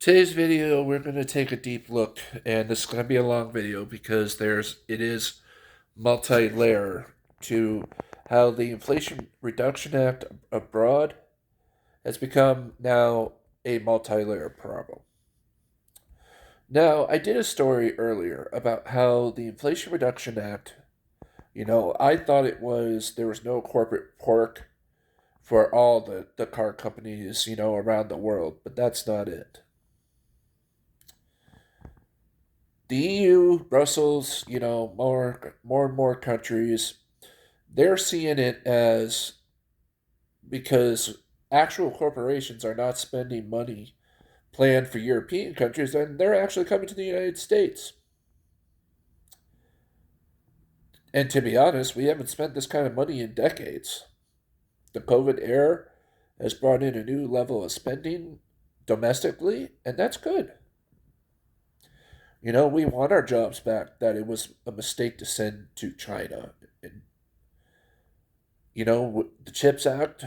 Today's video, we're going to take a deep look, and this is going to be a long video because it is multi-layer to how the Inflation Reduction Act abroad has become now a multi-layer problem. Now, I did a story earlier about how the Inflation Reduction Act, I thought there was no corporate pork for all the car companies, around the world, but that's not it. The EU, Brussels, more and more countries, they're seeing it as because actual corporations are not spending money planned for European countries, and they're actually coming to the United States. And to be honest, we haven't spent this kind of money in decades. The COVID era has brought in a new level of spending domestically, and that's good. We want our jobs back that it was a mistake to send to China. And, the CHIPS Act,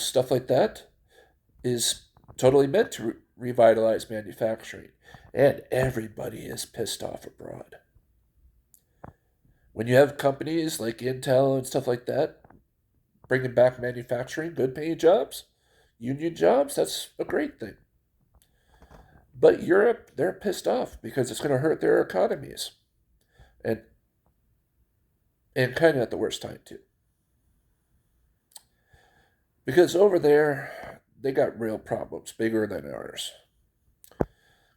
stuff like that is totally meant to revitalize manufacturing. And everybody is pissed off abroad. When you have companies like Intel and stuff like that bringing back manufacturing, good paying jobs, union jobs, that's a great thing. But Europe, they're pissed off because it's going to hurt their economies. And kind of at the worst time, too. Because over there, they got real problems, bigger than ours.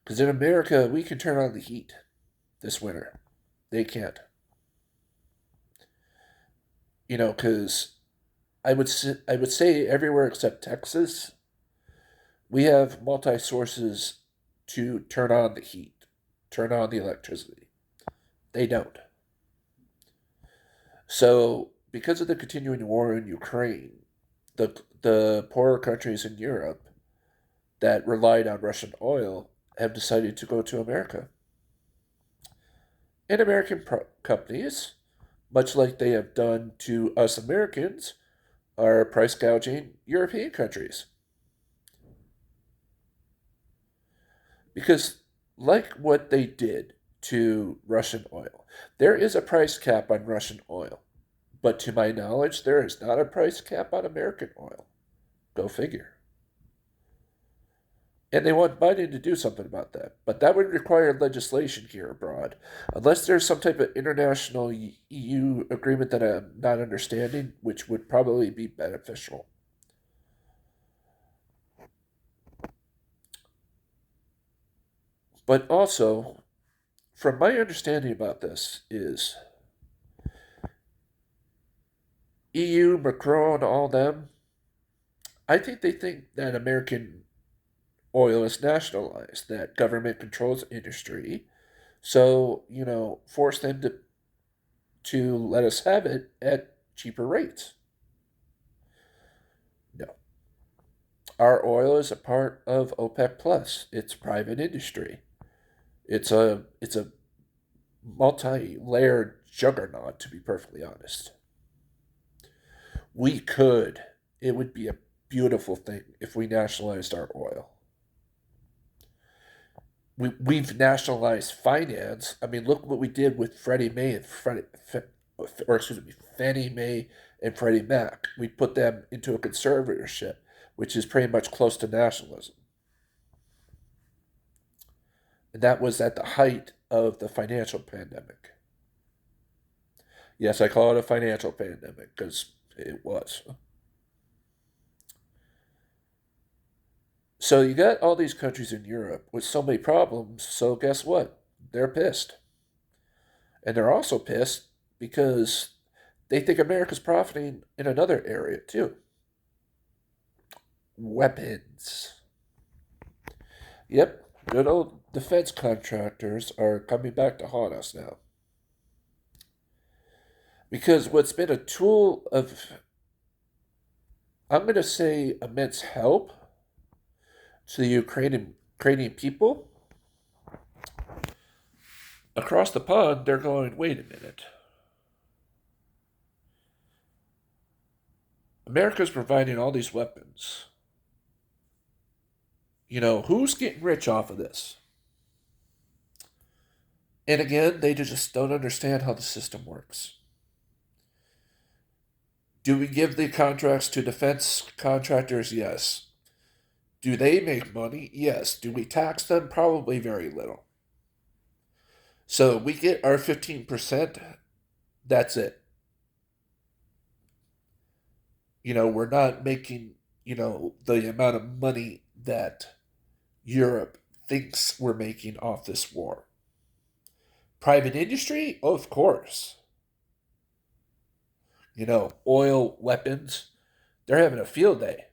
Because in America, we can turn on the heat this winter. They can't. Because I would say everywhere except Texas, we have multi sources to turn on the heat, turn on the electricity. They don't. So, because of the continuing war in Ukraine, the poorer countries in Europe that relied on Russian oil have decided to go to America. And American companies, much like they have done to us Americans, are price gouging European countries. Because, like what they did to Russian oil, there is a price cap on Russian oil. But to my knowledge, there is not a price cap on American oil. Go figure. And they want Biden to do something about that. But that would require legislation here abroad. Unless there's some type of international EU agreement that I'm not understanding, which would probably be beneficial. But also, from my understanding about this, is EU, Macron, all them, I think they think that American oil is nationalized, that government controls industry. So, force them to let us have it at cheaper rates. No. Our oil is a part of OPEC Plus. It's private industry. It's a multi-layered juggernaut, to be perfectly honest. We could. It would be a beautiful thing if we nationalized our oil. We've nationalized finance. I mean, look what we did with Freddie Mae and Fannie Mae and Freddie Mac. We put them into a conservatorship, which is pretty much close to nationalism. And that was at the height of the financial pandemic. Yes, I call it a financial pandemic because it was. So you got all these countries in Europe with so many problems. So guess what? They're pissed. And they're also pissed because they think America's profiting in another area too. Weapons. Yep, good old defense contractors are coming back to haunt us now. Because what's been a tool of, I'm going to say, immense help to the Ukrainian people, across the pond, they're going, wait a minute. America's providing all these weapons. Who's getting rich off of this? And again, they just don't understand how the system works. Do we give the contracts to defense contractors? Yes. Do they make money? Yes. Do we tax them? Probably very little. So we get our 15%, that's it. We're not making, the amount of money that Europe thinks we're making off this war. Private industry? Of course. Oil, weapons, they're having a field day.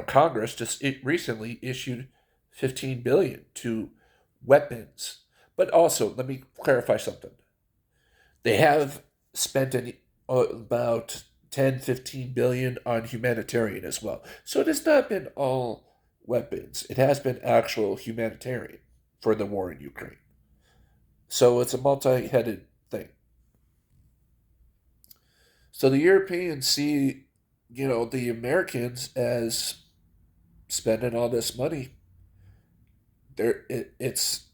Congress just recently issued 15 billion to weapons. But also, let me clarify something. They have spent about 10, 15 billion on humanitarian as well. So it has not been all weapons. It has been actual humanitarian for the war in Ukraine. So it's a multi-headed thing. So the Europeans see, the Americans as spending all this money.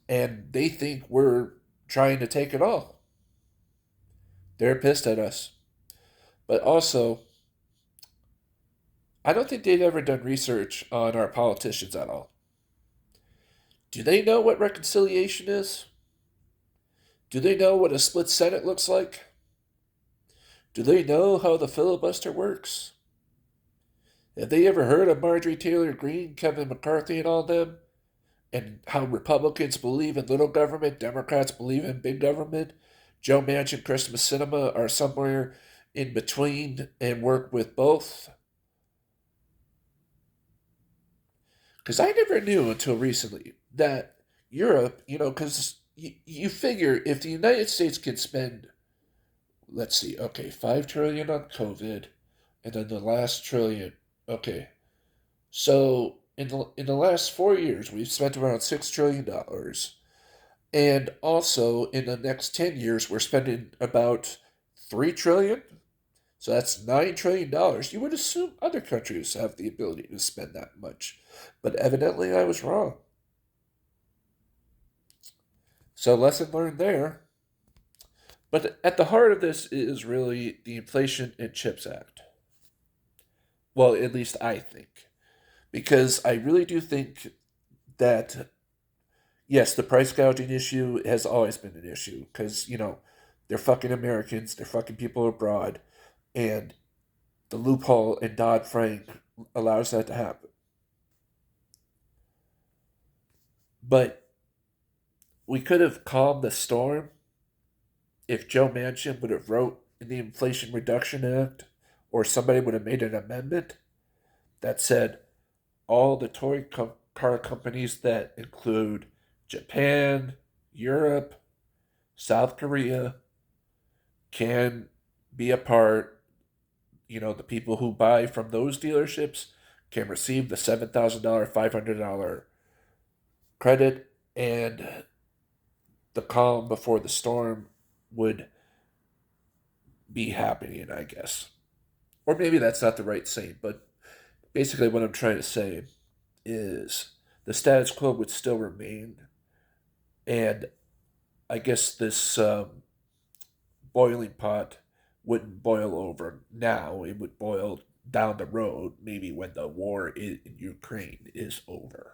And they think we're trying to take it all. They're pissed at us. But also, I don't think they've ever done research on our politicians at all. Do they know what reconciliation is? Do they know what a split Senate looks like? Do they know how the filibuster works? Have they ever heard of Marjorie Taylor Greene, Kevin McCarthy, and all them? And how Republicans believe in little government, Democrats believe in big government? Joe Manchin, Christmas Cinema are somewhere in between and work with both? Because I never knew until recently that Europe, because you figure if the United States can spend, let's see, okay, 5 trillion on COVID, and then the last trillion, okay. So in the last 4 years, we've spent around $6 trillion. And also in the next 10 years, we're spending about 3 trillion. So that's $9 trillion. You would assume other countries have the ability to spend that much. But evidently I was wrong. So lesson learned there. But at the heart of this is really the Inflation and Chips Act. Well, at least I think. Because I really do think that, yes, the price gouging issue has always been an issue. Because, they're fucking Americans, they're fucking people abroad. And the loophole in Dodd-Frank allows that to happen. But we could have calmed the storm if Joe Manchin would have wrote in the Inflation Reduction Act, or somebody would have made an amendment that said all the car companies that include Japan, Europe, South Korea can be a part. The people who buy from those dealerships can receive the $7,000, $500 credit, and the calm before the storm would be happening, I guess. Or maybe that's not the right saying, but basically what I'm trying to say is the status quo would still remain, and I guess this boiling pot wouldn't boil over now. It would boil down the road, maybe when the war in Ukraine is over.